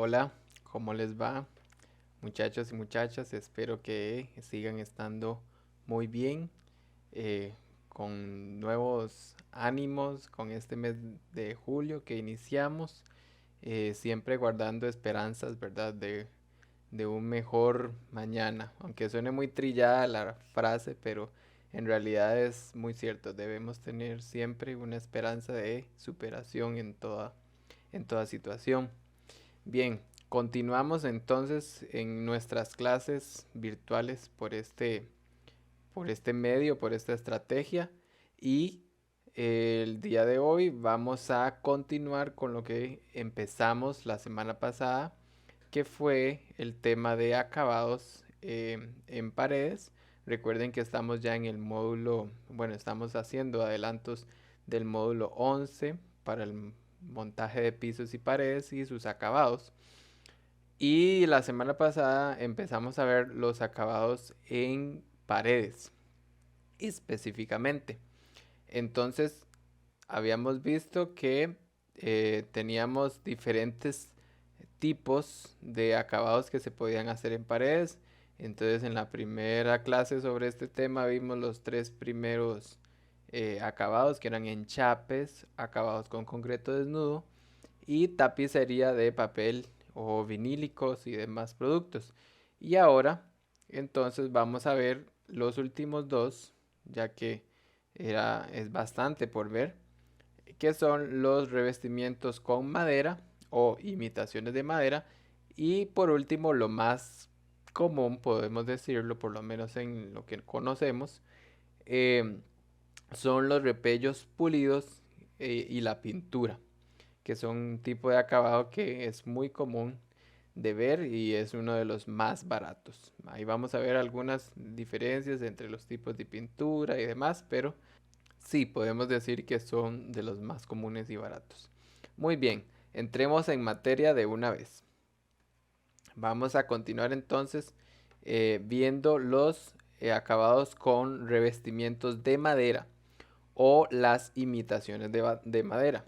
Hola, ¿cómo les va, muchachos y muchachas? Espero que sigan estando muy bien, eh, con nuevos ánimos, con este mes de julio que iniciamos, siempre guardando esperanzas, ¿verdad? De un mejor mañana, aunque suene muy trillada la frase, pero en realidad es muy cierto. Debemos tener siempre una esperanza de superación en toda situación. Bien, continuamos entonces en nuestras clases virtuales por este medio, por esta estrategia. Y el día de hoy vamos a continuar con lo que empezamos la semana pasada, que fue el tema de acabados en paredes. Recuerden que estamos ya en el módulo, bueno, estamos haciendo adelantos del módulo 11 para el montaje de pisos y paredes y sus acabados. Y la semana pasada empezamos a ver los acabados en paredes específicamente. Entonces, habíamos visto que teníamos diferentes tipos de acabados que se podían hacer en paredes. Entonces, en la primera clase sobre este tema vimos los tres primeros acabados, que eran enchapes, acabados con concreto desnudo y tapicería de papel o vinílicos y demás productos. Y ahora, entonces vamos a ver los últimos dos, ya que es bastante por ver, que son los revestimientos con madera o imitaciones de madera. Y por último, lo más común, podemos decirlo, por lo menos en lo que conocemos, eh, son los repellos pulidos y la pintura, que son un tipo de acabado que es muy común de ver y es uno de los más baratos. Ahí vamos a ver algunas diferencias entre los tipos de pintura y demás, pero sí, podemos decir que son de los más comunes y baratos. Muy bien, entremos en materia de una vez. Vamos a continuar entonces viendo los acabados con revestimientos de madera o las imitaciones de madera.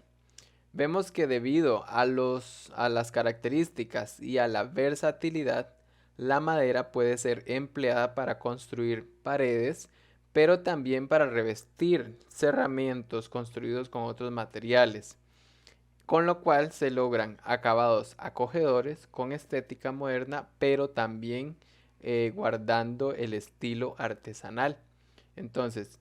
Vemos que debido a las características y a la versatilidad, la madera puede ser empleada para construir paredes, pero también para revestir cerramientos construidos con otros materiales, con lo cual se logran acabados acogedores con estética moderna, pero también guardando el estilo artesanal. Entonces,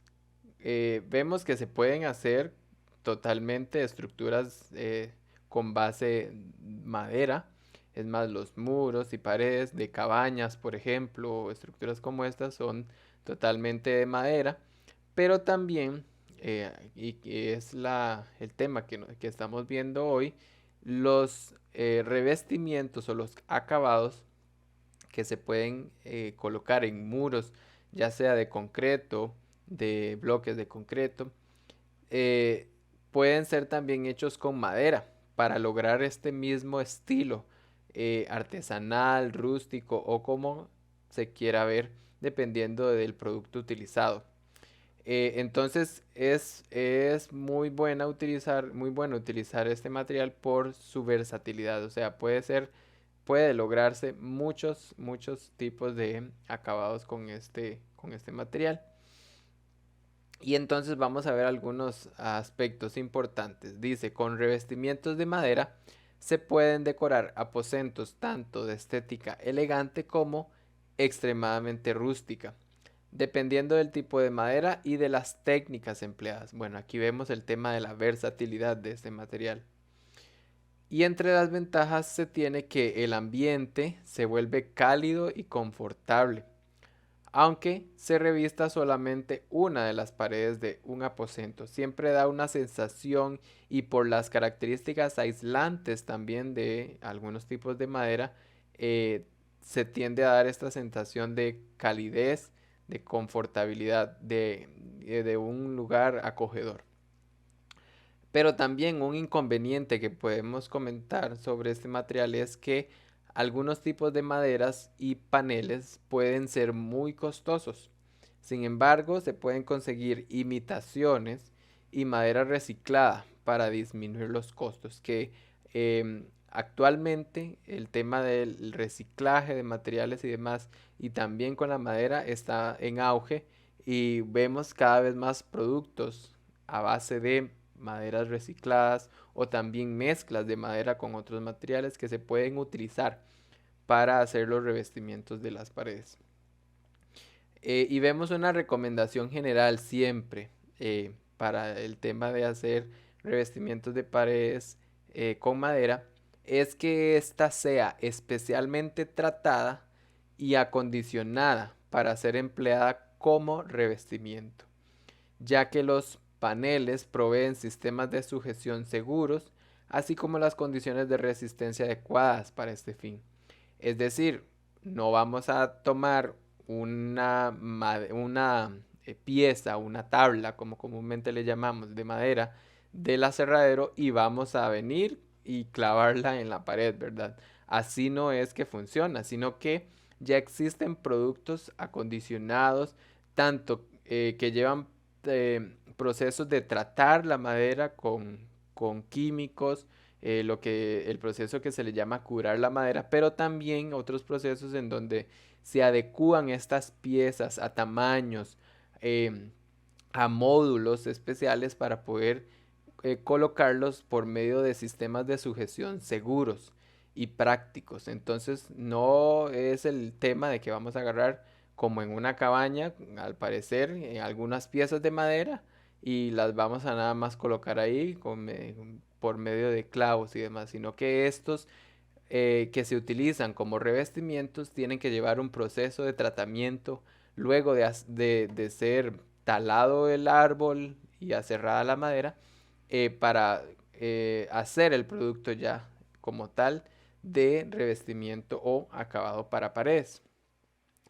vemos que se pueden hacer totalmente estructuras con base madera. Es más, los muros y paredes de cabañas, por ejemplo, o estructuras como estas son totalmente de madera, pero también, y que es el tema que estamos viendo hoy, los revestimientos o los acabados que se pueden colocar en muros, ya sea de concreto, de bloques de concreto, eh, pueden ser también hechos con madera para lograr este mismo estilo artesanal, rústico o como se quiera ver, dependiendo del producto utilizado. Entonces es muy bueno utilizar este material por su versatilidad. O sea, puede lograrse muchos tipos de acabados con este material. Y entonces vamos a ver algunos aspectos importantes. Dice, con revestimientos de madera se pueden decorar aposentos tanto de estética elegante como extremadamente rústica, dependiendo del tipo de madera y de las técnicas empleadas. Bueno, aquí vemos el tema de la versatilidad de este material. Y entre las ventajas se tiene que el ambiente se vuelve cálido y confortable, aunque se revista solamente una de las paredes de un aposento. Siempre da una sensación, y por las características aislantes también de algunos tipos de madera, se tiende a dar esta sensación de calidez, de confortabilidad, de un lugar acogedor. Pero también un inconveniente que podemos comentar sobre este material es que algunos tipos de maderas y paneles pueden ser muy costosos. Sin embargo, se pueden conseguir imitaciones y madera reciclada para disminuir los costos, que actualmente el tema del reciclaje de materiales y demás, y también con la madera, está en auge y vemos cada vez más productos a base de maderas recicladas o también mezclas de madera con otros materiales que se pueden utilizar para hacer los revestimientos de las paredes. Y vemos una recomendación general siempre para el tema de hacer revestimientos de paredes con madera, es que ésta sea especialmente tratada y acondicionada para ser empleada como revestimiento, ya que los paneles proveen sistemas de sujeción seguros, así como las condiciones de resistencia adecuadas para este fin. Es decir, no vamos a tomar una pieza, una tabla, como comúnmente le llamamos, de madera del aserradero y vamos a venir y clavarla en la pared, ¿verdad? Así no es que funciona, sino que ya existen productos acondicionados, tanto que llevan procesos de tratar la madera con químicos, el proceso que se le llama curar la madera, pero también otros procesos en donde se adecúan estas piezas a tamaños, em, a módulos especiales para poder colocarlos por medio de sistemas de sujeción seguros y prácticos. Entonces no es el tema de que vamos a agarrar como en una cabaña, al parecer, algunas piezas de madera y las vamos a nada más colocar ahí por medio de clavos y demás, sino que estos que se utilizan como revestimientos tienen que llevar un proceso de tratamiento luego de ser talado el árbol y aserrada la madera para hacer el producto ya como tal de revestimiento o acabado para paredes.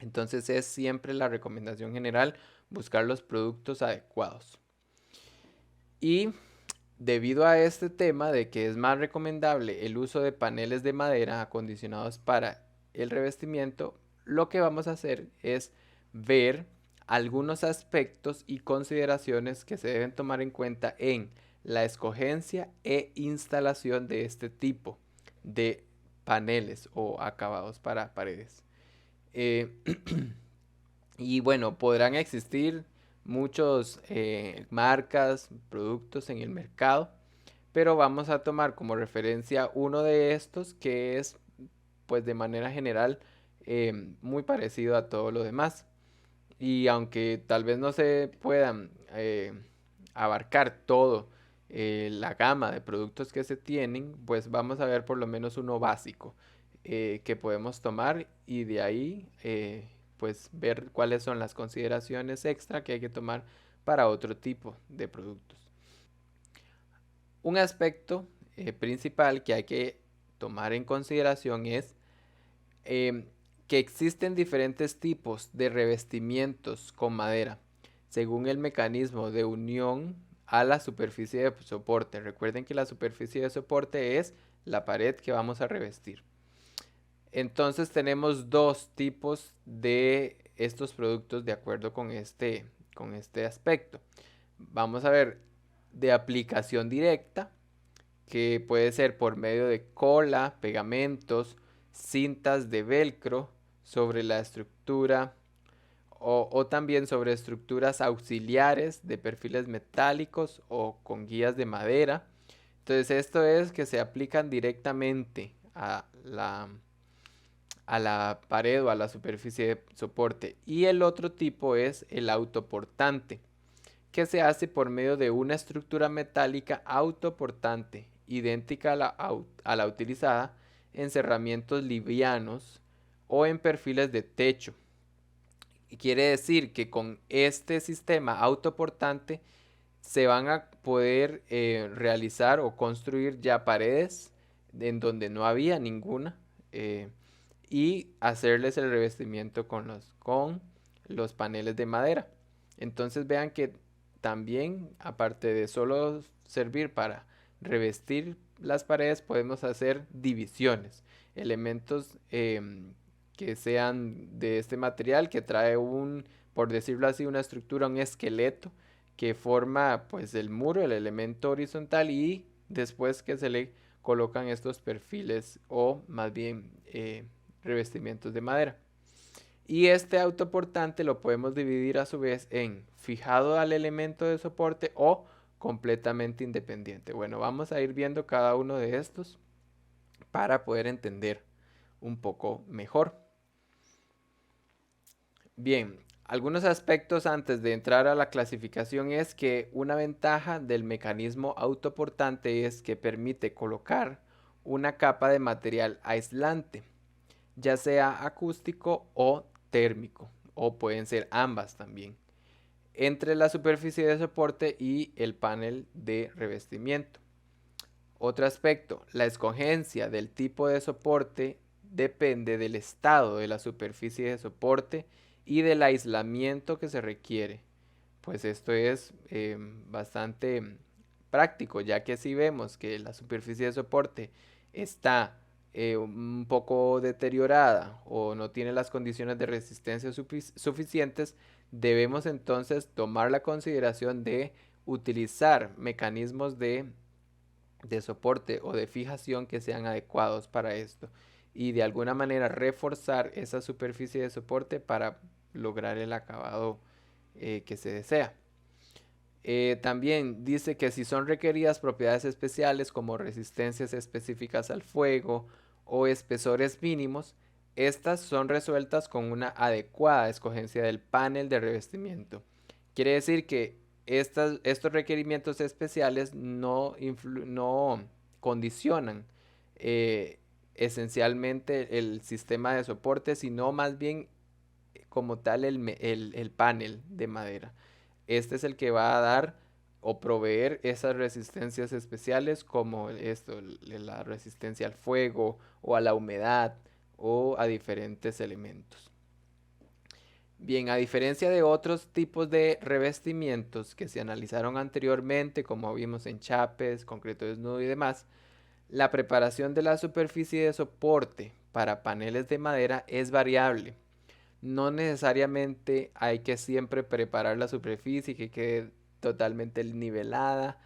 Entonces es siempre la recomendación general buscar los productos adecuados. Y debido a este tema de que es más recomendable el uso de paneles de madera acondicionados para el revestimiento, lo que vamos a hacer es ver algunos aspectos y consideraciones que se deben tomar en cuenta en la escogencia e instalación de este tipo de paneles o acabados para paredes. Eh, y bueno, podrán existir muchos marcas, productos en el mercado, pero vamos a tomar como referencia uno de estos que es pues de manera general muy parecido a todo lo demás. Y aunque tal vez no se puedan abarcar todo la gama de productos que se tienen, pues vamos a ver por lo menos uno básico que podemos tomar y de ahí pues ver cuáles son las consideraciones extra que hay que tomar para otro tipo de productos. Un aspecto principal que hay que tomar en consideración es em, que existen diferentes tipos de revestimientos con madera, según el mecanismo de unión a la superficie de soporte. Recuerden que la superficie de soporte es la pared que vamos a revestir. Entonces tenemos dos tipos de estos productos de acuerdo con este aspecto. Vamos a ver de aplicación directa, que puede ser por medio de cola, pegamentos, cintas de velcro sobre la estructura o también sobre estructuras auxiliares de perfiles metálicos o con guías de madera. Entonces esto es que se aplican directamente a la pared o a la superficie de soporte. Y el otro tipo es el autoportante, que se hace por medio de una estructura metálica autoportante, idéntica a la utilizada en cerramientos livianos o en perfiles de techo. Y quiere decir que con este sistema autoportante se van a poder realizar o construir ya paredes en donde no había ninguna y hacerles el revestimiento con los paneles de madera. Entonces vean que también, aparte de solo servir para revestir las paredes, podemos hacer divisiones, elementos que sean de este material que trae por decirlo así, una estructura, un esqueleto que forma pues el muro, el elemento horizontal y después que se le colocan estos perfiles o más bien revestimientos de madera. Y este autoportante lo podemos dividir a su vez en fijado al elemento de soporte o completamente independiente. Bueno, vamos a ir viendo cada uno de estos para poder entender un poco mejor. Bien, algunos aspectos antes de entrar a la clasificación es que una ventaja del mecanismo autoportante es que permite colocar una capa de material aislante, ya sea acústico o térmico, o pueden ser ambas también, entre la superficie de soporte y el panel de revestimiento. Otro aspecto, la escogencia del tipo de soporte depende del estado de la superficie de soporte y del aislamiento que se requiere. Pues esto es bastante práctico, ya que si vemos que la superficie de soporte está un poco deteriorada o no tiene las condiciones de resistencia suficientes, debemos entonces tomar la consideración de utilizar mecanismos de soporte o de fijación que sean adecuados para esto y de alguna manera reforzar esa superficie de soporte para lograr el acabado que se desea. También dice que si son requeridas propiedades especiales como resistencias específicas al fuego o espesores mínimos, estas son resueltas con una adecuada escogencia del panel de revestimiento. Quiere decir que estos requerimientos especiales no condicionan eh, esencialmente el sistema de soporte, sino más bien como tal el panel de madera. Este es el que va a dar o proveer esas resistencias especiales como esto, la resistencia al fuego o a la humedad o a diferentes elementos. Bien, a diferencia de otros tipos de revestimientos que se analizaron anteriormente, como vimos en chapes, concreto desnudo y demás, la preparación de la superficie de soporte para paneles de madera es variable. No necesariamente hay que siempre preparar la superficie que quede totalmente nivelada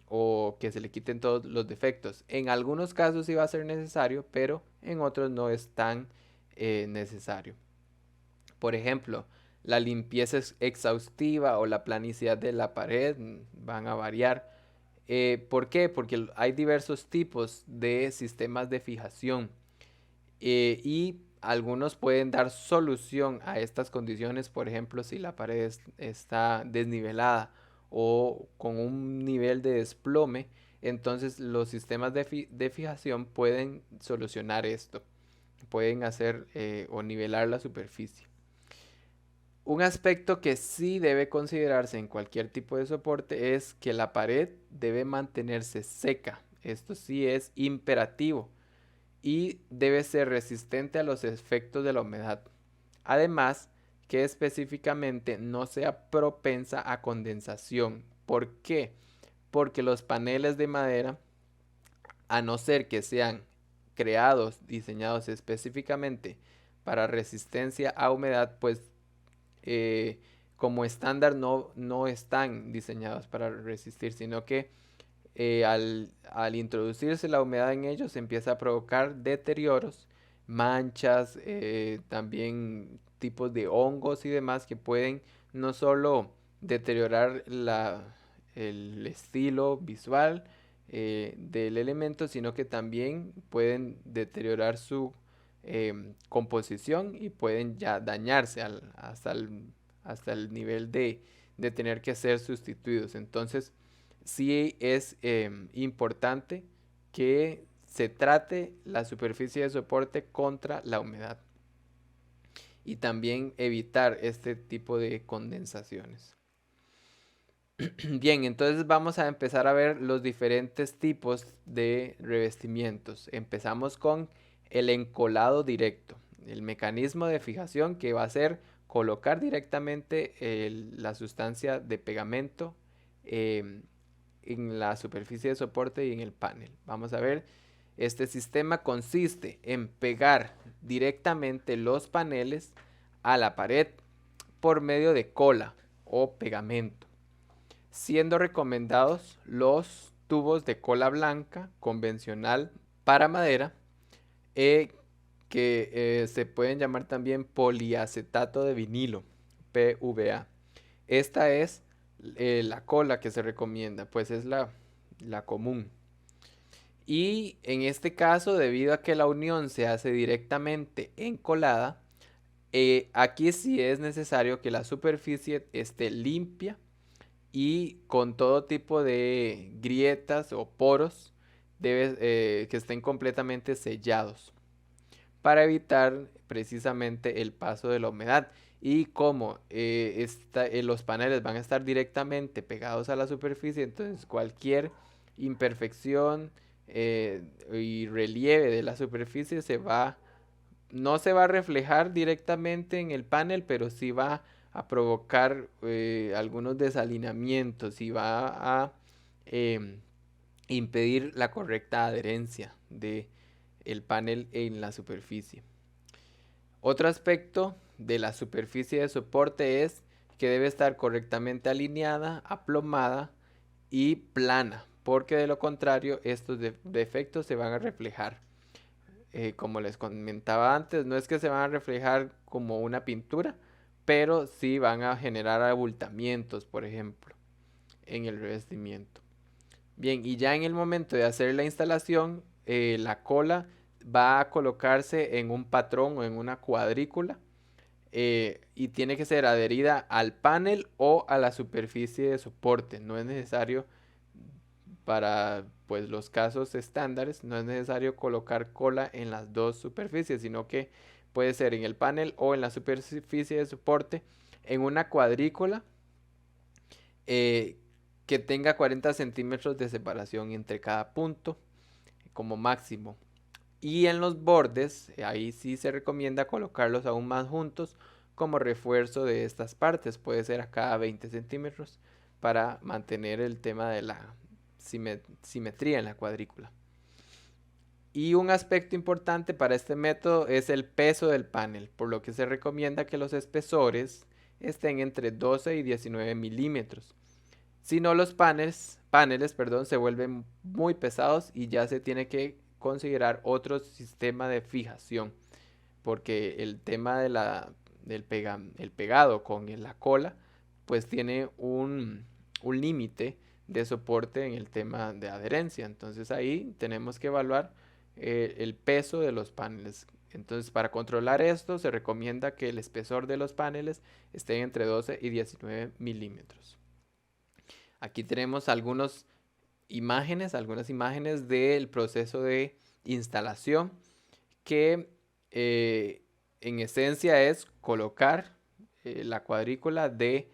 o que se le quiten todos los defectos. En algunos casos sí va a ser necesario, pero en otros no es tan necesario. Por ejemplo, la limpieza exhaustiva o la planicidad de la pared van a variar. ¿Por qué? Porque hay diversos tipos de sistemas de fijación y algunos pueden dar solución a estas condiciones. Por ejemplo, si la pared está desnivelada o con un nivel de desplome, entonces los sistemas de fijación pueden solucionar esto, pueden hacer o nivelar la superficie. Un aspecto que sí debe considerarse en cualquier tipo de soporte es que la pared debe mantenerse seca. Esto sí es imperativo y debe ser resistente a los efectos de la humedad. Además, que específicamente no sea propensa a condensación. ¿Por qué? Porque los paneles de madera, a no ser que sean creados, diseñados específicamente para resistencia a humedad, pues como estándar no están diseñados para resistir, sino que al introducirse la humedad en ellos se empieza a provocar deterioros, manchas, también tipos de hongos y demás que pueden no solo deteriorar el estilo visual del elemento, sino que también pueden deteriorar su composición y pueden ya dañarse hasta el nivel de tener que ser sustituidos. Entonces, sí es importante que se trate la superficie de soporte contra la humedad y también evitar este tipo de condensaciones. Bien, entonces vamos a empezar a ver los diferentes tipos de revestimientos. Empezamos con el encolado directo, el mecanismo de fijación que va a ser colocar directamente la sustancia de pegamento en la superficie de soporte y en el panel. Vamos a ver, este sistema consiste en pegar directamente los paneles a la pared por medio de cola o pegamento, siendo recomendados los tubos de cola blanca convencional para madera, que se pueden llamar también poliacetato de vinilo, PVA. Esta es la cola que se recomienda, pues es la común. Y en este caso, debido a que la unión se hace directamente encolada, aquí sí es necesario que la superficie esté limpia y con todo tipo de grietas o poros que estén completamente sellados para evitar precisamente el paso de la humedad. Y como los paneles van a estar directamente pegados a la superficie, entonces cualquier imperfección y relieve de la superficie no se va a reflejar directamente en el panel, pero sí va a provocar algunos desalineamientos y va a em, impedir la correcta adherencia de el panel en la superficie. Otro aspecto de la superficie de soporte es que debe estar correctamente alineada, aplomada y plana, porque de lo contrario estos defectos se van a reflejar. Como les comentaba antes, no es que se van a reflejar como una pintura, pero sí van a generar abultamientos, por ejemplo, en el revestimiento. Bien, y ya en el momento de hacer la instalación, la cola va a colocarse en un patrón o en una cuadrícula, y tiene que ser adherida al panel o a la superficie de soporte. No es necesario para pues los casos estándares, no es necesario colocar cola en las dos superficies, sino que puede ser en el panel o en la superficie de soporte en una cuadrícula eh, que tenga 40 centímetros de separación entre cada punto como máximo. Y en los bordes, ahí sí se recomienda colocarlos aún más juntos como refuerzo de estas partes. Puede ser a cada 20 centímetros para mantener el tema de la simetría en la cuadrícula. Y un aspecto importante para este método es el peso del panel, por lo que se recomienda que los espesores estén entre 12 y 19 milímetros. Si no, los paneles se vuelven muy pesados y ya se tiene que considerar otro sistema de fijación, porque el tema el pegado con la cola, pues tiene un límite de soporte en el tema de adherencia. Entonces ahí tenemos que evaluar el peso de los paneles. Entonces, para controlar esto, se recomienda que el espesor de los paneles esté entre 12 y 19 milímetros. Aquí tenemos algunas imágenes del proceso de instalación que en esencia es colocar la cuadrícula de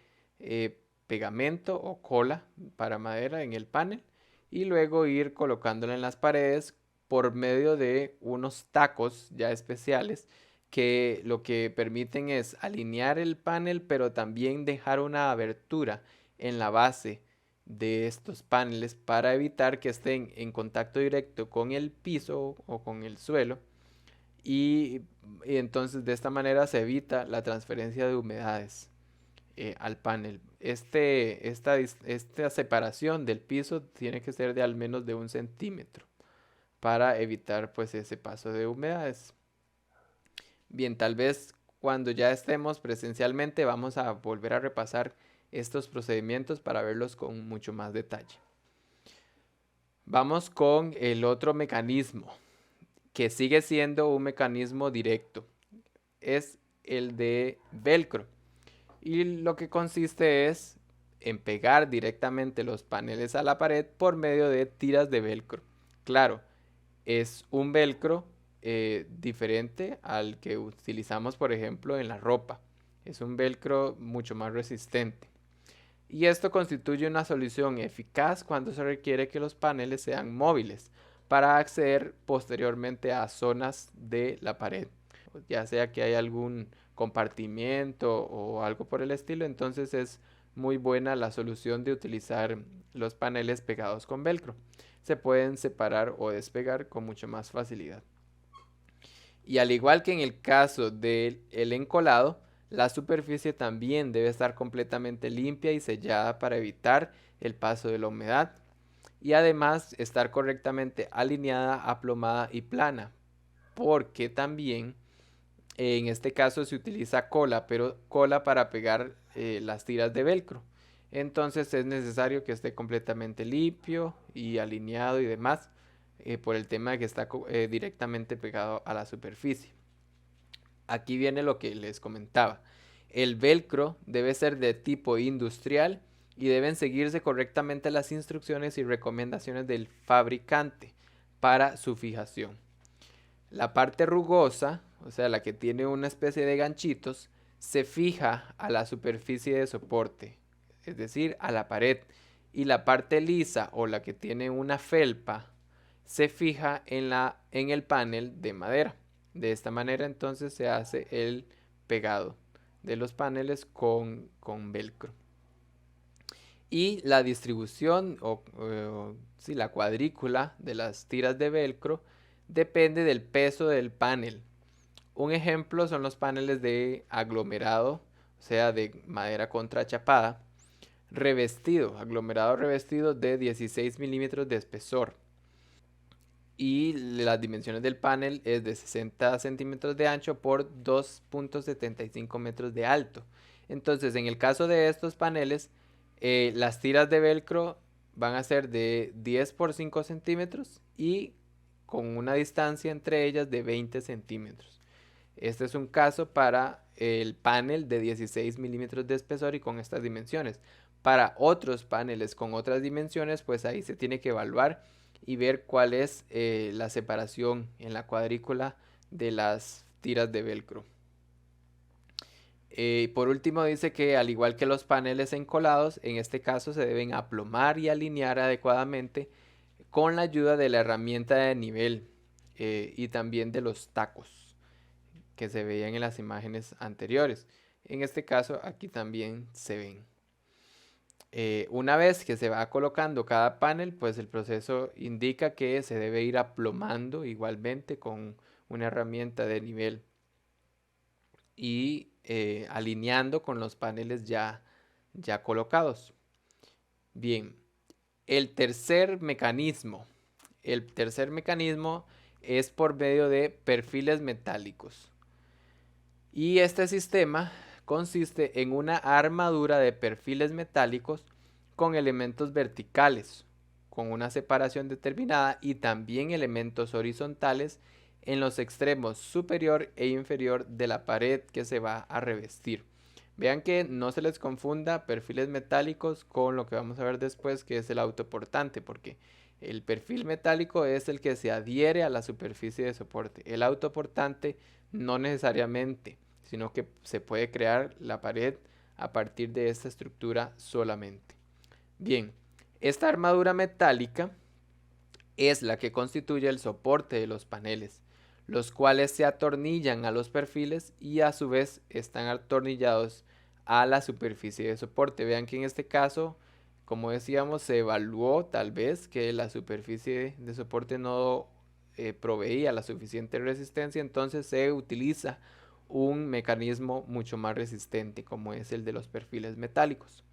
pegamento o cola para madera en el panel y luego ir colocándola en las paredes por medio de unos tacos ya especiales que lo que permiten es alinear el panel, pero también dejar una abertura en la base de estos paneles para evitar que estén en contacto directo con el piso o con el suelo, y, entonces de esta manera se evita la transferencia de humedades al panel. Esta separación del piso tiene que ser de al menos de 1 centímetro para evitar pues ese paso de humedades. Bien, tal vez cuando ya estemos presencialmente vamos a volver a repasar estos procedimientos para verlos con mucho más detalle. Vamos con el otro mecanismo, que sigue siendo un mecanismo directo. Es el de velcro. Y lo que consiste es en pegar directamente los paneles a la pared por medio de tiras de velcro. Claro, es un velcro diferente al que utilizamos, por ejemplo, en la ropa. Es un velcro mucho más resistente. Y esto constituye una solución eficaz cuando se requiere que los paneles sean móviles para acceder posteriormente a zonas de la pared, ya sea que hay algún compartimiento o algo por el estilo. Entonces es muy buena la solución de utilizar los paneles pegados con velcro. Se pueden separar o despegar con mucho más facilidad. Y al igual que en el caso del encolado, la superficie también debe estar completamente limpia y sellada para evitar el paso de la humedad. y además estar correctamente alineada, aplomada y plana, porque también en este caso se utiliza cola, pero cola para pegar las tiras de velcro. Entonces es necesario que esté completamente limpio y alineado y demás, por el tema de que está directamente pegado a la superficie. Aquí viene lo que les comentaba. El velcro debe ser de tipo industrial y deben seguirse correctamente las instrucciones y recomendaciones del fabricante para su fijación. La parte rugosa, o sea, la que tiene una especie de ganchitos, se fija a la superficie de soporte, es decir, a la pared. Y la parte lisa o la que tiene una felpa se fija en el panel de madera. De esta manera entonces se hace el pegado de los paneles con velcro. Y la distribución sí, la cuadrícula de las tiras de velcro depende del peso del panel. Un ejemplo son los paneles de aglomerado, o sea, de madera contrachapada, aglomerado revestido de 16 milímetros de espesor. Y las dimensiones del panel es de 60 centímetros de ancho por 2.75 metros de alto. Entonces, en el caso de estos paneles, las tiras de velcro van a ser de 10 por 5 centímetros y con una distancia entre ellas de 20 centímetros. Este es un caso para el panel de 16 milímetros de espesor y con estas dimensiones. Para otros paneles con otras dimensiones, pues ahí se tiene que evaluar y ver cuál es la separación en la cuadrícula de las tiras de velcro. Por último dice que al igual que los paneles encolados, en este caso se deben aplomar y alinear adecuadamente con la ayuda de la herramienta de nivel y también de los tacos que se veían en las imágenes anteriores. En este caso aquí también se ven. Una vez que se va colocando cada panel, pues el proceso indica que se debe ir aplomando igualmente con una herramienta de nivel y alineando con los paneles ya colocados. Bien, el tercer mecanismo. El tercer mecanismo es por medio de perfiles metálicos. Y este sistema consiste en una armadura de perfiles metálicos con elementos verticales, con una separación determinada y también elementos horizontales en los extremos superior e inferior de la pared que se va a revestir. Vean que no se les confunda perfiles metálicos con lo que vamos a ver después, que es el autoportante, porque el perfil metálico es el que se adhiere a la superficie de soporte. El autoportante no necesariamente, sino que se puede crear la pared a partir de esta estructura solamente. Bien, esta armadura metálica es la que constituye el soporte de los paneles, los cuales se atornillan a los perfiles y a su vez están atornillados a la superficie de soporte. Vean que en este caso, como decíamos, se evaluó tal vez que la superficie de soporte no proveía la suficiente resistencia, entonces se utiliza un mecanismo mucho más resistente como es el de los perfiles metálicos.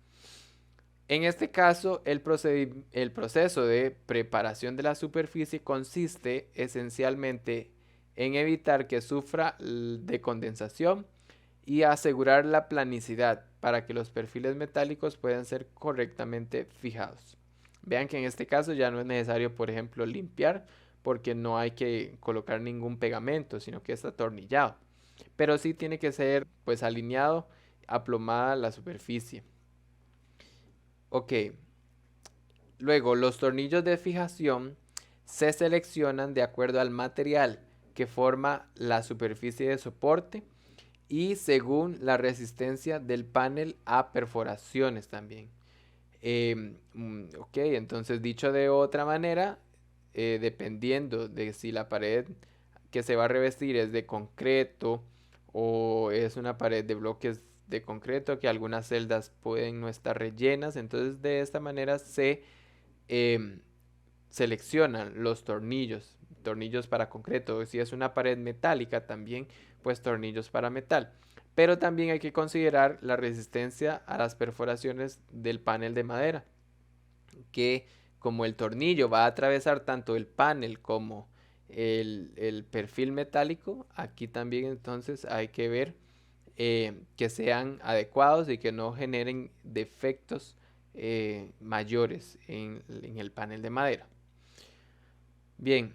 En este caso, el proceso de preparación de la superficie consiste esencialmente en evitar que sufra de condensación y asegurar la planicidad para que los perfiles metálicos puedan ser correctamente fijados. Vean que en este caso ya no es necesario, por ejemplo, limpiar porque no hay que colocar ningún pegamento, sino que está atornillado. Pero sí tiene que ser pues alineado, aplomada la superficie. Ok, luego los tornillos de fijación se seleccionan de acuerdo al material que forma la superficie de soporte y según la resistencia del panel a perforaciones también. Ok, entonces dicho de otra manera, dependiendo de si la pared que se va a revestir es de concreto o es una pared de bloques de concreto que algunas celdas pueden no estar rellenas, entonces de esta manera se em, seleccionan los tornillos, tornillos para concreto. Si es una pared metálica también, pues tornillos para metal. Pero también hay que considerar la resistencia a las perforaciones del panel de madera, que como el tornillo va a atravesar tanto el panel como el perfil metálico, aquí también entonces hay que ver que sean adecuados y que no generen defectos mayores en el panel de madera. Bien,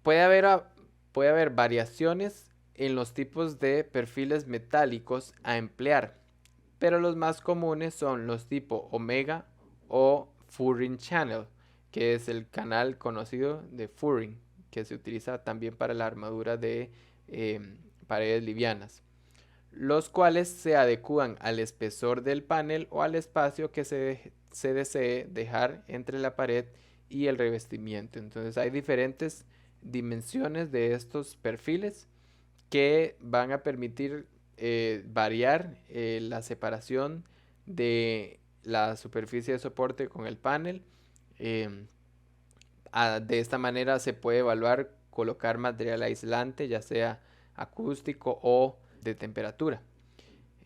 puede haber, puede haber variaciones en los tipos de perfiles metálicos a emplear, pero los más comunes son los tipo Omega o Furring Channel, que es el canal conocido de Furring, que se utiliza también para la armadura de paredes livianas, los cuales se adecúan al espesor del panel o al espacio que se desee dejar entre la pared y el revestimiento. Entonces hay diferentes dimensiones de estos perfiles que van a permitir variar la separación de la superficie de soporte con el panel. Eh, de esta manera se puede evaluar colocar material aislante, ya sea acústico o de temperatura.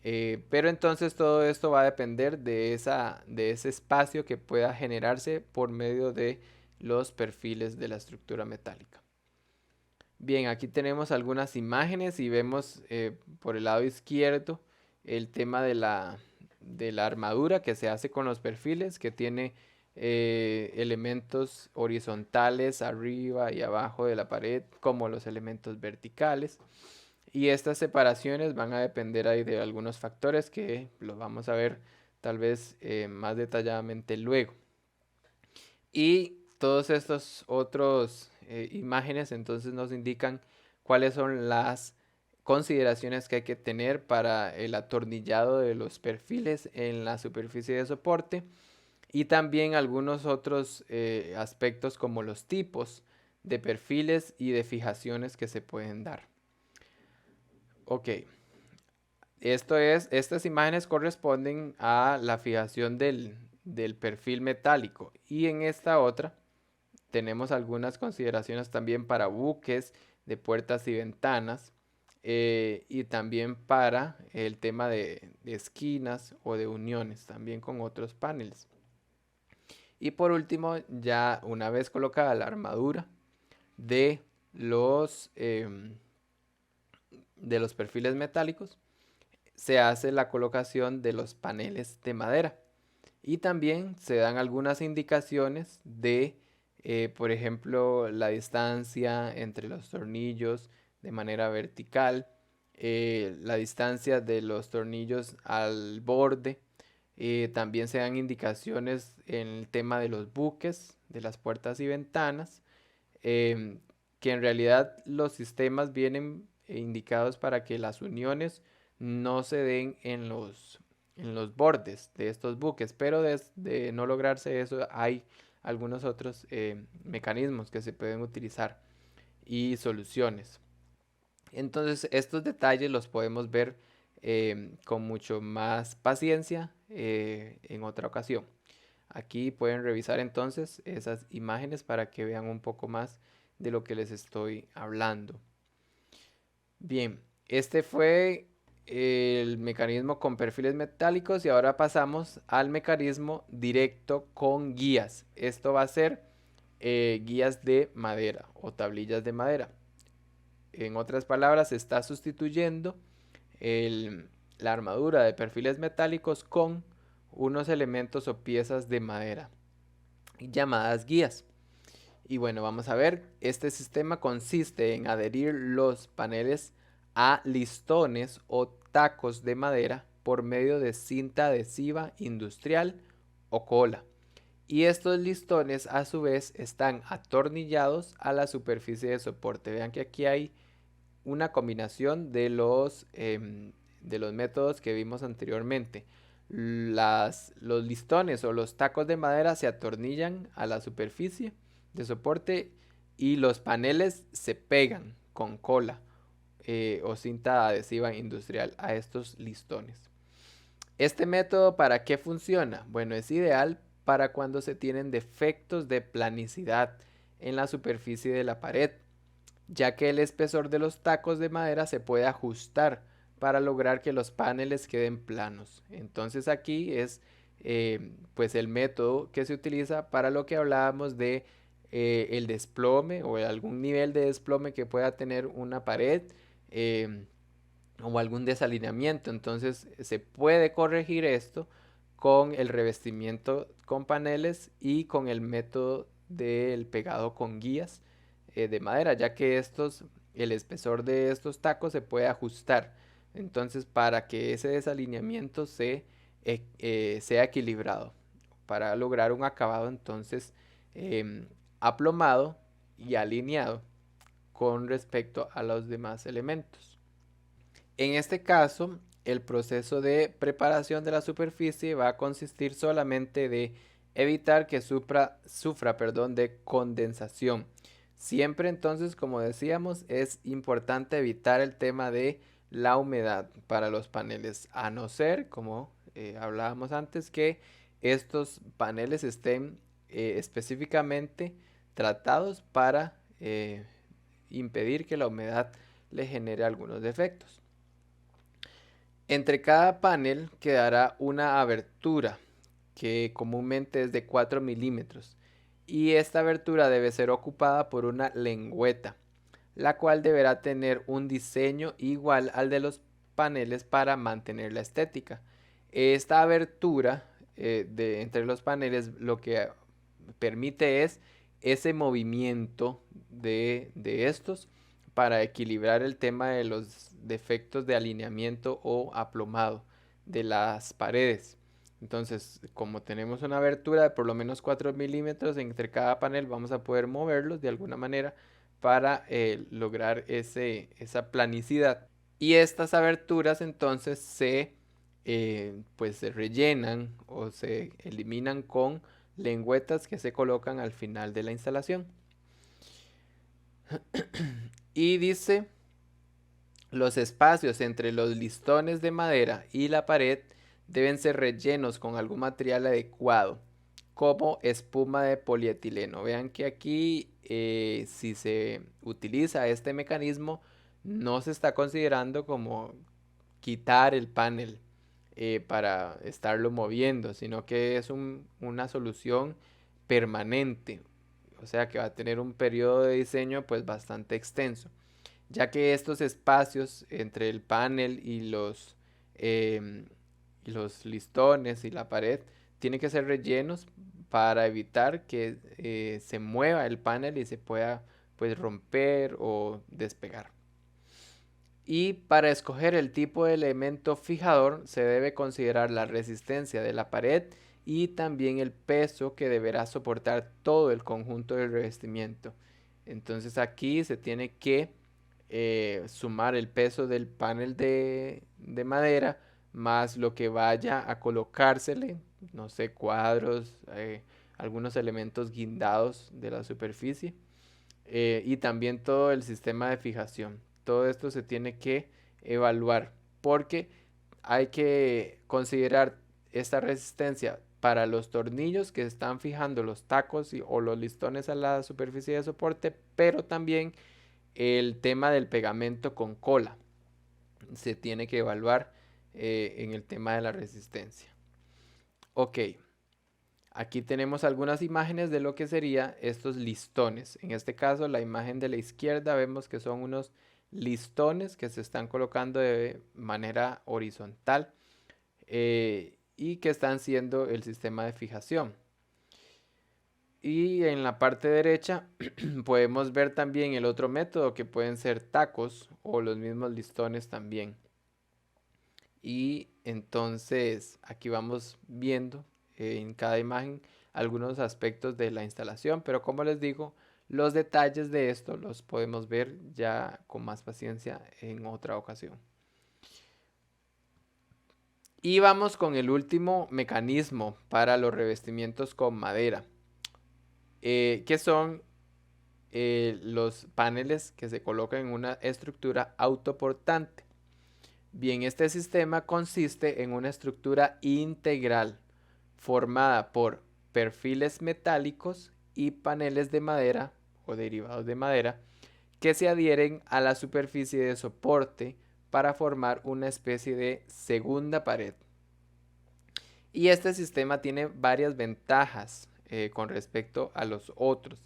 Pero entonces todo esto va a depender de ese espacio que pueda generarse por medio de los perfiles de la estructura metálica. Bien, aquí tenemos algunas imágenes y vemos por el lado izquierdo el tema de la armadura que se hace con los perfiles, que tiene elementos horizontales arriba y abajo de la pared, como los elementos verticales. Y estas separaciones van a depender ahí de algunos factores que los vamos a ver tal vez más detalladamente luego. Y todos estos otros imágenes entonces nos indican cuáles son las consideraciones que hay que tener para el atornillado de los perfiles en la superficie de soporte y también algunos otros aspectos como los tipos de perfiles y de fijaciones que se pueden dar. Ok, estas imágenes corresponden a la fijación del perfil metálico y en esta otra tenemos algunas consideraciones también para buques de puertas y ventanas y también para el tema de esquinas o de uniones también con otros paneles. Y por último, ya una vez colocada la armadura de de los perfiles metálicos, se hace la colocación de los paneles de madera y también se dan algunas indicaciones de por ejemplo la distancia entre los tornillos de manera vertical, la distancia de los tornillos al borde, también se dan indicaciones en el tema de los buques, de las puertas y ventanas, em, que en realidad los sistemas vienen indicados para que las uniones no se den en los bordes de estos buques, pero de no lograrse eso hay algunos otros mecanismos que se pueden utilizar y soluciones. Entonces estos detalles los podemos ver con mucho más paciencia en otra ocasión. Aquí pueden revisar entonces esas imágenes para que vean un poco más de lo que les estoy hablando. Bien, este fue el mecanismo con perfiles metálicos y ahora pasamos al mecanismo directo con guías. Esto va a ser guías de madera o tablillas de madera. En otras palabras, se está sustituyendo la armadura de perfiles metálicos con unos elementos o piezas de madera llamadas guías. Y bueno, vamos a ver, este sistema consiste en adherir los paneles a listones o tacos de madera por medio de cinta adhesiva industrial o cola. Y estos listones a su vez están atornillados a la superficie de soporte. Vean que aquí hay una combinación de los métodos que vimos anteriormente. Los listones o los tacos de madera se atornillan a la superficie de soporte y los paneles se pegan con cola o cinta adhesiva industrial a estos listones. ¿Este método para qué funciona? Bueno, es ideal para cuando se tienen defectos de planicidad en la superficie de la pared, ya que el espesor de los tacos de madera se puede ajustar para lograr que los paneles queden planos. Entonces aquí es pues el método que se utiliza para lo que hablábamos de el desplome o algún nivel de desplome que pueda tener una pared o algún desalineamiento. Entonces se puede corregir esto con el revestimiento con paneles y con el método del pegado con guías de madera, ya que el espesor de estos tacos se puede ajustar. Entonces, para que ese desalineamiento sea equilibrado, para lograr un acabado entonces aplomado y alineado con respecto a los demás elementos. En este caso, el proceso de preparación de la superficie va a consistir solamente de evitar que sufra de condensación. Siempre entonces, como decíamos, es importante evitar el tema de la humedad para los paneles, a no ser, como hablábamos antes, que estos paneles estén específicamente tratados para impedir que la humedad le genere algunos defectos. Entre cada panel quedará una abertura que comúnmente es de 4 milímetros y esta abertura debe ser ocupada por una lengüeta, la cual deberá tener un diseño igual al de los paneles para mantener la estética. Esta abertura entre los paneles lo que permite es ese movimiento de estos para equilibrar el tema de los defectos de alineamiento o aplomado de las paredes. Entonces, como tenemos una abertura de por lo menos 4 milímetros entre cada panel, vamos a poder moverlos de alguna manera para lograr esa planicidad. Y estas aberturas entonces pues se rellenan o se eliminan con lengüetas que se colocan al final de la instalación. Y dice, los espacios entre los listones de madera y la pared deben ser rellenos con algún material adecuado, como espuma de polietileno. Vean que aquí si se utiliza este mecanismo, no se está considerando como quitar el panel para estarlo moviendo, sino que es una solución permanente, o sea que va a tener un periodo de diseño pues bastante extenso, ya que estos espacios entre el panel y los listones y la pared tienen que ser rellenos para evitar que se mueva el panel y se pueda pues romper o despegar. Y para escoger el tipo de elemento fijador se debe considerar la resistencia de la pared y también el peso que deberá soportar todo el conjunto del revestimiento. Entonces aquí se tiene que sumar el peso del panel de madera más lo que vaya a colocársele, no sé, cuadros, algunos elementos guindados de la superficie y también todo el sistema de fijación. Todo esto se tiene que evaluar porque hay que considerar esta resistencia para los tornillos que están fijando los tacos o los listones a la superficie de soporte, pero también el tema del pegamento con cola se tiene que evaluar en el tema de la resistencia. Ok, aquí tenemos algunas imágenes de lo que serían estos listones. En este caso, la imagen de la izquierda vemos que son unos listones que se están colocando de manera horizontal y que están siendo el sistema de fijación. Y en la parte derecha podemos ver también el otro método que pueden ser tacos o los mismos listones también. Y entonces aquí vamos viendo en cada imagen algunos aspectos de la instalación, pero como les digo, los detalles de esto los podemos ver ya con más paciencia en otra ocasión. Y vamos con el último mecanismo para los revestimientos con madera, que son los paneles que se colocan en una estructura autoportante. Bien, este sistema consiste en una estructura integral formada por perfiles metálicos y paneles de madera o derivados de madera que se adhieren a la superficie de soporte para formar una especie de segunda pared. Y este sistema tiene varias ventajas con respecto a los otros,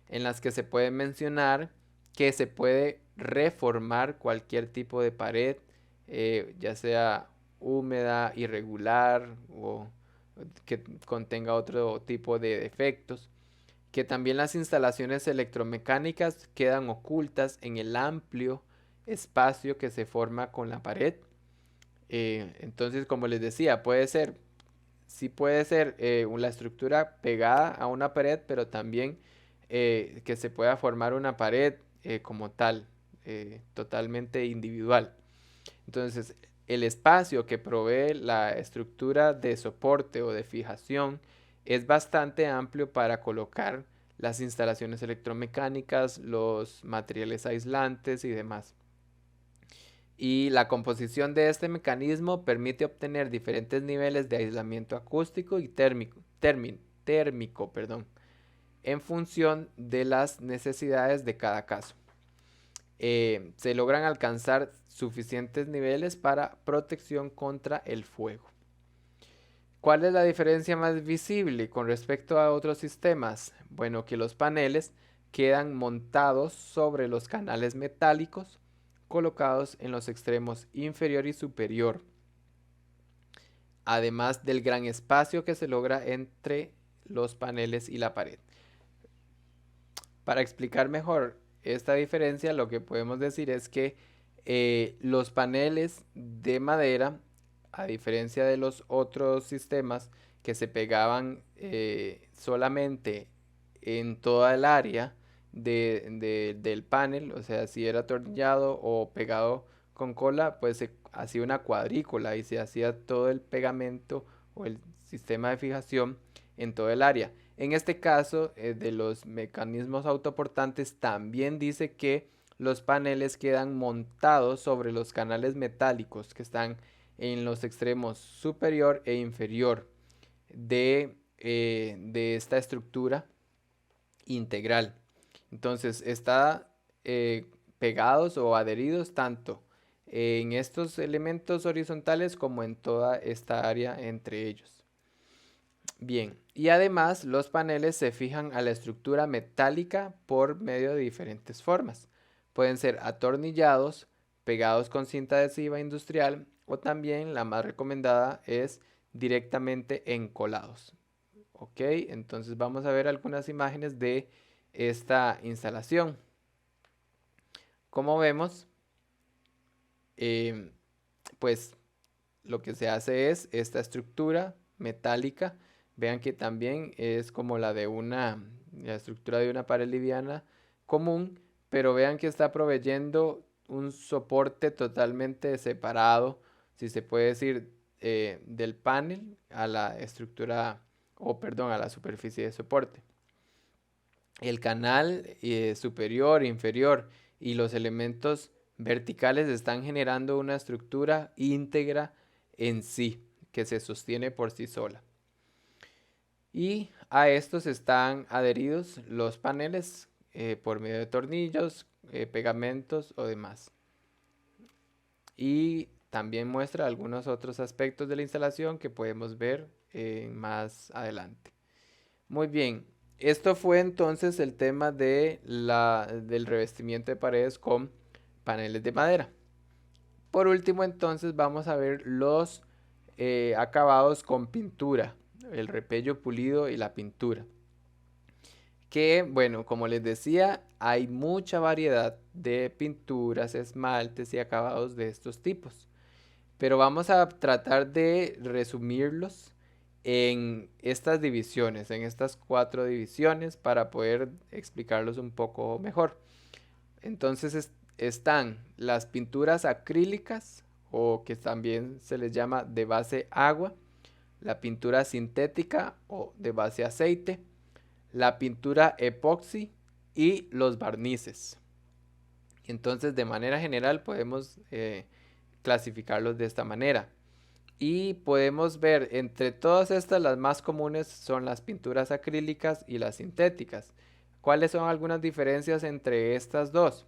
en las que se puede mencionar que se puede reformar cualquier tipo de pared, ya sea húmeda, irregular o que contenga otro tipo de defectos, que también las instalaciones electromecánicas quedan ocultas en el amplio espacio que se forma con la pared. Entonces, como les decía, sí puede ser la estructura pegada a una pared, pero también que se pueda formar una pared como tal, totalmente individual. Entonces, el espacio que provee la estructura de soporte o de fijación es bastante amplio para colocar las instalaciones electromecánicas, los materiales aislantes y demás. Y la composición de este mecanismo permite obtener diferentes niveles de aislamiento acústico y térmico, en función de las necesidades de cada caso. Se logran alcanzar suficientes niveles para protección contra el fuego. ¿Cuál es la diferencia más visible con respecto a otros sistemas? Bueno, que los paneles quedan montados sobre los canales metálicos colocados en los extremos inferior y superior, además del gran espacio que se logra entre los paneles y la pared. Para explicar mejor esta diferencia, lo que podemos decir es que los paneles de madera, a diferencia de los otros sistemas que se pegaban solamente en toda el área del panel, o sea, si era atornillado o pegado con cola, pues se hacía una cuadrícula y se hacía todo el pegamento o el sistema de fijación en todo el área. En este caso de los mecanismos autoportantes también dice que los paneles quedan montados sobre los canales metálicos que están en los extremos superior e inferior de esta estructura integral. Entonces está pegados o adheridos tanto en estos elementos horizontales como en toda esta área entre ellos. Bien, y además los paneles se fijan a la estructura metálica por medio de diferentes formas. Pueden ser atornillados, pegados con cinta adhesiva industrial o también la más recomendada es directamente encolados. Ok, entonces vamos a ver algunas imágenes de esta instalación. Como vemos, pues lo que se hace es esta estructura metálica. Vean que también es como la estructura de una pared liviana común, pero vean que está proveyendo un soporte totalmente separado, si se puede decir, del panel a la estructura, o perdón, a la superficie de soporte. El canal superior, inferior y los elementos verticales están generando una estructura íntegra en sí, que se sostiene por sí sola. Y a estos están adheridos los paneles por medio de tornillos, pegamentos o demás. Y también muestra algunos otros aspectos de la instalación que podemos ver más adelante. Muy bien, esto fue entonces el tema del revestimiento de paredes con paneles de madera. Por último, entonces vamos a ver los acabados con pintura, el repello pulido y la pintura. Que bueno, como les decía, hay mucha variedad de pinturas, esmaltes y acabados de estos tipos. Pero vamos a tratar de resumirlos en estas divisiones, en estas 4 divisiones para poder explicarlos un poco mejor. Entonces están las pinturas acrílicas o que también se les llama de base agua, la pintura sintética o de base aceite, la pintura epoxi y los barnices. Entonces de manera general podemos clasificarlos de esta manera. Y podemos ver entre todas estas las más comunes son las pinturas acrílicas y las sintéticas. ¿Cuáles son algunas diferencias entre estas dos?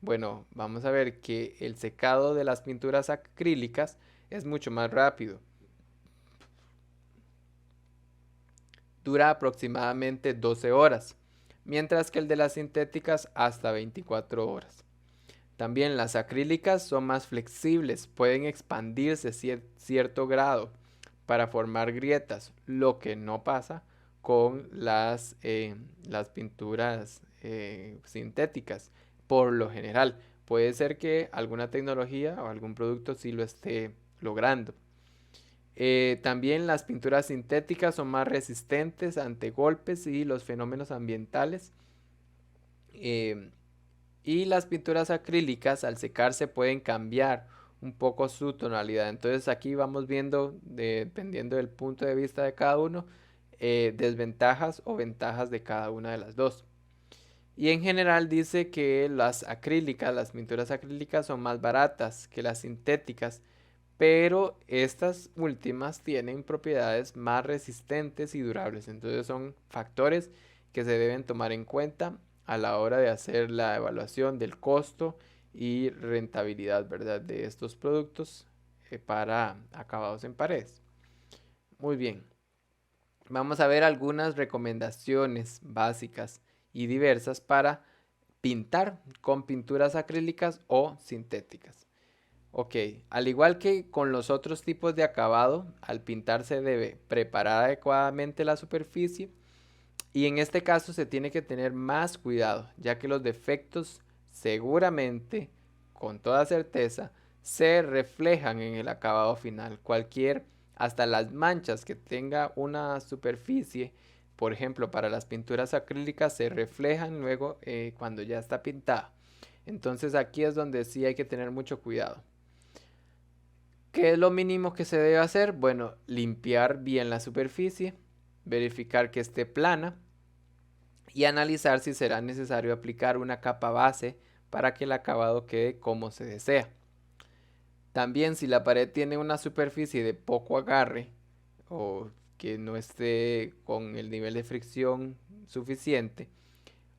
Bueno, vamos a ver que el secado de las pinturas acrílicas es mucho más rápido. dura aproximadamente 12 horas, mientras que el de las sintéticas hasta 24 horas. También las acrílicas son más flexibles, pueden expandirse cierto grado para formar grietas, lo que no pasa con las pinturas sintéticas. Por lo general, puede ser que alguna tecnología o algún producto sí lo esté logrando. También las pinturas sintéticas son más resistentes ante golpes y los fenómenos ambientales. Eh, y las pinturas acrílicas al secarse pueden cambiar un poco su tonalidad. Entonces aquí vamos viendo, dependiendo del punto de vista de cada uno, desventajas o ventajas de cada una de las dos. Y en general dice que las acrílicas, las pinturas acrílicas son más baratas que las sintéticas, pero estas últimas tienen propiedades más resistentes y durables. Entonces son factores que se deben tomar en cuenta a la hora de hacer la evaluación del costo y rentabilidad, ¿verdad?, de estos productos para acabados en paredes. Muy bien, vamos a ver algunas recomendaciones básicas y diversas para pintar con pinturas acrílicas o sintéticas. Ok, al igual que con los otros tipos de acabado, al pintar se debe preparar adecuadamente la superficie y en este caso se tiene que tener más cuidado, ya que los defectos seguramente, con toda certeza, se reflejan en el acabado final. Hasta las manchas que tenga una superficie, por ejemplo, para las pinturas acrílicas, se reflejan luego cuando ya está pintada. Entonces aquí es donde sí hay que tener mucho cuidado. ¿Qué es lo mínimo que se debe hacer? Bueno, limpiar bien la superficie, verificar que esté plana y analizar si será necesario aplicar una capa base para que el acabado quede como se desea. También si la pared tiene una superficie de poco agarre o que no esté con el nivel de fricción suficiente,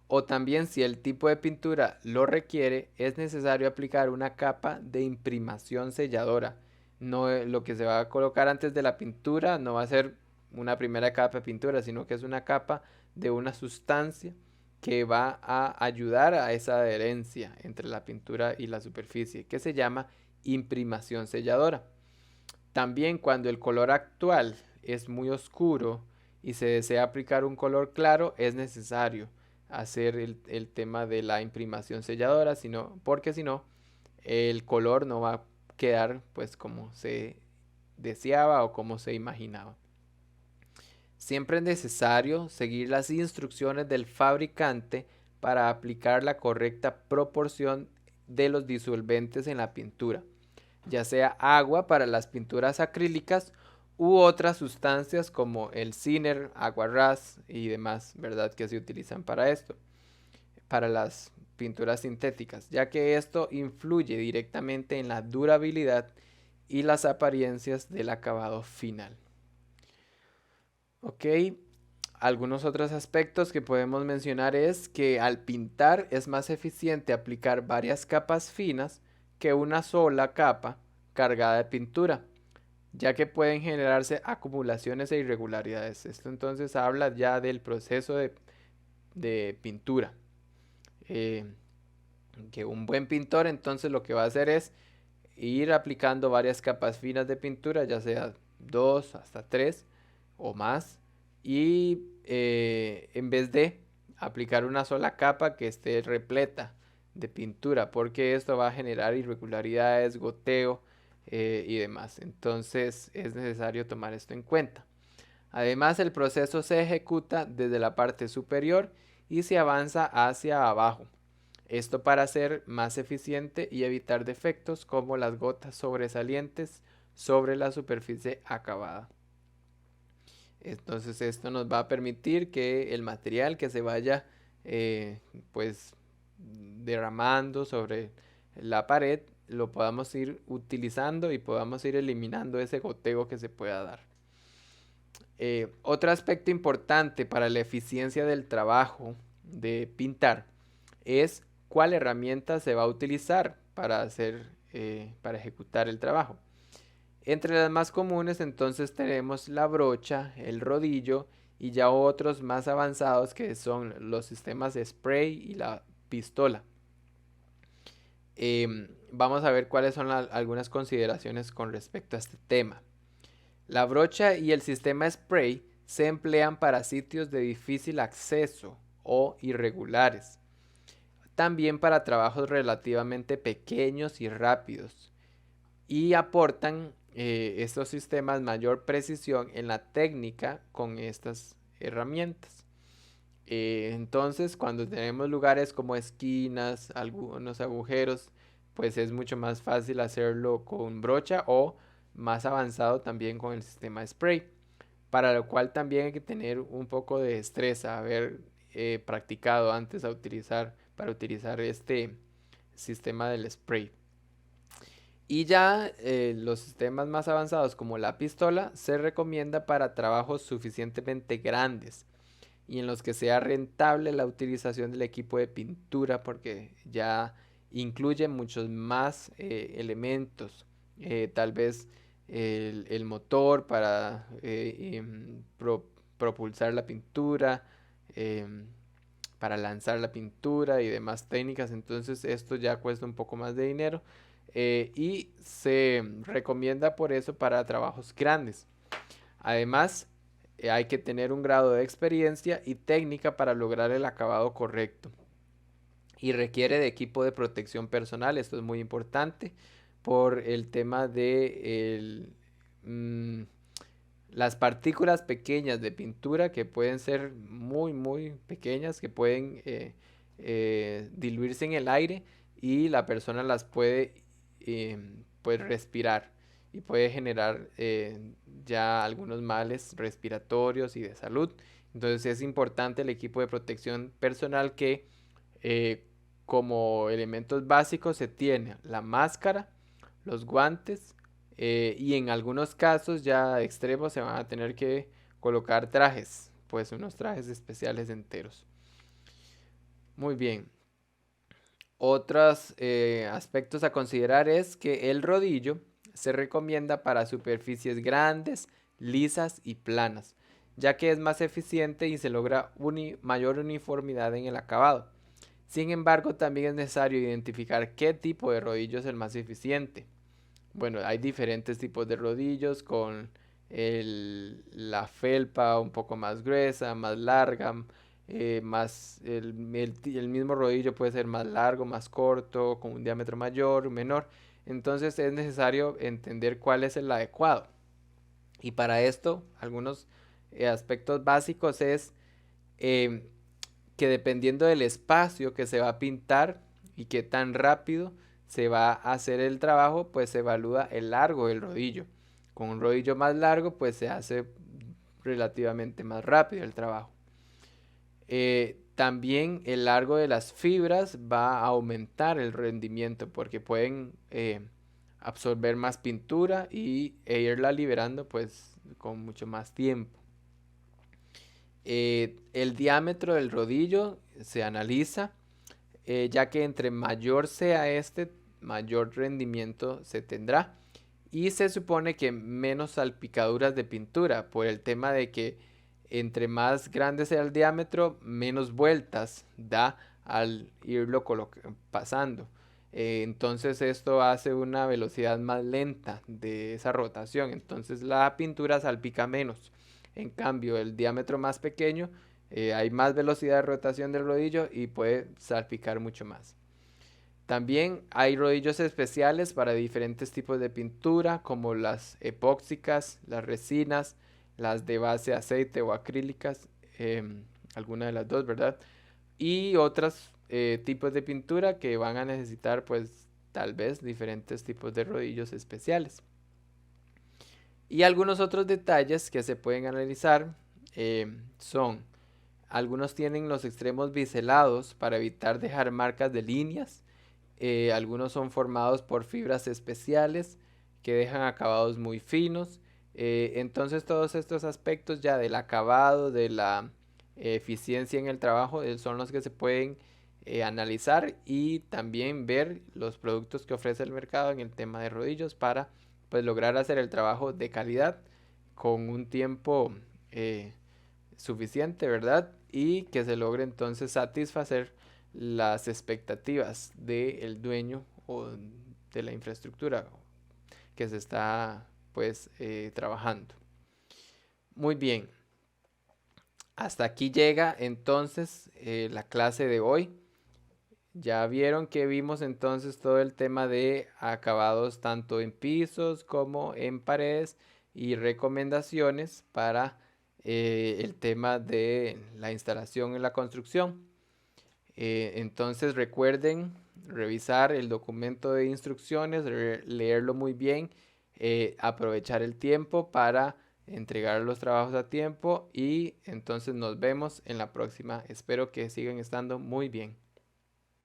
o también si el tipo de pintura lo requiere, es necesario aplicar una capa de imprimación selladora. No, lo que se va a colocar antes de la pintura no va a ser una primera capa de pintura, sino que es una capa de una sustancia que va a ayudar a esa adherencia entre la pintura y la superficie, que se llama imprimación selladora. También cuando el color actual es muy oscuro y se desea aplicar un color claro, es necesario hacer el tema de la imprimación selladora, porque si no, el color no va a quedar pues como se deseaba o como se imaginaba. Siempre es necesario seguir las instrucciones del fabricante para aplicar la correcta proporción de los disolventes en la pintura, ya sea agua para las pinturas acrílicas u otras sustancias como el Ciner, aguarrás y demás, ¿verdad?, que se utilizan para esto, para las pinturas sintéticas, ya que esto influye directamente en la durabilidad y las apariencias del acabado final. Ok, algunos otros aspectos que podemos mencionar es que al pintar es más eficiente aplicar varias capas finas que una sola capa cargada de pintura, ya que pueden generarse acumulaciones e irregularidades. Esto entonces habla ya del proceso de pintura. Eh, que un buen pintor entonces lo que va a hacer es ir aplicando varias capas finas de pintura, ya sea 2 hasta 3 o más, y en vez de aplicar una sola capa que esté repleta de pintura, porque esto va a generar irregularidades, goteo y demás. Entonces es necesario tomar esto en cuenta. Además, el proceso se ejecuta desde la parte superior y se avanza hacia abajo. Esto para ser más eficiente y evitar defectos como las gotas sobresalientes sobre la superficie acabada. Entonces esto nos va a permitir que el material que se vaya pues derramando sobre la pared lo podamos ir utilizando y podamos ir eliminando ese goteo que se pueda dar. Otro aspecto importante para la eficiencia del trabajo de pintar es cuál herramienta se va a utilizar para ejecutar el trabajo. Entre las más comunes entonces tenemos la brocha, el rodillo y ya otros más avanzados que son los sistemas de spray y la pistola. Vamos a ver cuáles son algunas consideraciones con respecto a este tema. La brocha y el sistema spray se emplean para sitios de difícil acceso o irregulares. También para trabajos relativamente pequeños y rápidos. Y aportan estos sistemas mayor precisión en la técnica con estas herramientas. Entonces, cuando tenemos lugares como esquinas, algunos agujeros, pues es mucho más fácil hacerlo con brocha o más avanzado también con el sistema spray, para lo cual también hay que tener un poco de destreza, haber practicado antes para utilizar este sistema del spray. Y ya los sistemas más avanzados como la pistola se recomienda para trabajos suficientemente grandes y en los que sea rentable la utilización del equipo de pintura porque ya incluye muchos más elementos. Tal vez el motor para propulsar la pintura, em, para lanzar la pintura y demás técnicas. Entonces esto ya cuesta un poco más de dinero y se recomienda por eso para trabajos grandes. Además, hay que tener un grado de experiencia y técnica para lograr el acabado correcto. Y requiere de equipo de protección personal, esto es muy importante por el tema de las partículas pequeñas de pintura que pueden ser muy pequeñas, que pueden diluirse en el aire y la persona las puede pues respirar y puede generar ya algunos males respiratorios y de salud. Entonces es importante el equipo de protección personal que como elementos básicos se tiene la máscara, los guantes y en algunos casos ya extremos se van a tener que colocar trajes, pues unos trajes especiales enteros. Muy bien. Otros aspectos a considerar es que el rodillo se recomienda para superficies grandes, lisas y planas, ya que es más eficiente y se logra mayor uniformidad en el acabado. Sin embargo, también es necesario identificar qué tipo de rodillo es el más eficiente. Bueno, hay diferentes tipos de rodillos con la felpa un poco más gruesa, más larga, el mismo rodillo puede ser más largo, más corto, con un diámetro mayor, menor. Entonces es necesario entender cuál es el adecuado. Y para esto, algunos aspectos básicos es eh, que dependiendo del espacio que se va a pintar y qué tan rápido se va a hacer el trabajo, pues se evalúa el largo del rodillo. Con un rodillo más largo, pues se hace relativamente más rápido el trabajo. También el largo de las fibras va a aumentar el rendimiento porque pueden absorber más pintura e irla liberando pues con mucho más tiempo. El diámetro del rodillo se analiza ya que entre mayor sea este, mayor rendimiento se tendrá. Y se supone que menos salpicaduras de pintura por el tema de que entre más grande sea el diámetro, menos vueltas da al irlo pasando. Entonces esto hace una velocidad más lenta de esa rotación. Entonces la pintura salpica menos. En cambio, el diámetro más pequeño, hay más velocidad de rotación del rodillo y puede salpicar mucho más. También hay rodillos especiales para diferentes tipos de pintura, como las epóxicas, las resinas, las de base aceite o acrílicas, alguna de las dos, ¿verdad? Y otros tipos de pintura que van a necesitar, pues, tal vez diferentes tipos de rodillos especiales. Y algunos otros detalles que se pueden analizar son, algunos tienen los extremos biselados para evitar dejar marcas de líneas. Algunos son formados por fibras especiales que dejan acabados muy finos. Entonces todos estos aspectos ya del acabado, de la eficiencia en el trabajo, son los que se pueden analizar y también ver los productos que ofrece el mercado en el tema de rodillos para pues lograr hacer el trabajo de calidad con un tiempo suficiente, ¿verdad? Y que se logre entonces satisfacer las expectativas del dueño o de la infraestructura que se está pues trabajando. Muy bien, hasta aquí llega entonces la clase de hoy. Ya vieron que vimos entonces todo el tema de acabados tanto en pisos como en paredes y recomendaciones para el tema de la instalación en la construcción. Entonces recuerden revisar el documento de instrucciones, leerlo muy bien, aprovechar el tiempo para entregar los trabajos a tiempo y entonces nos vemos en la próxima. Espero que sigan estando muy bien.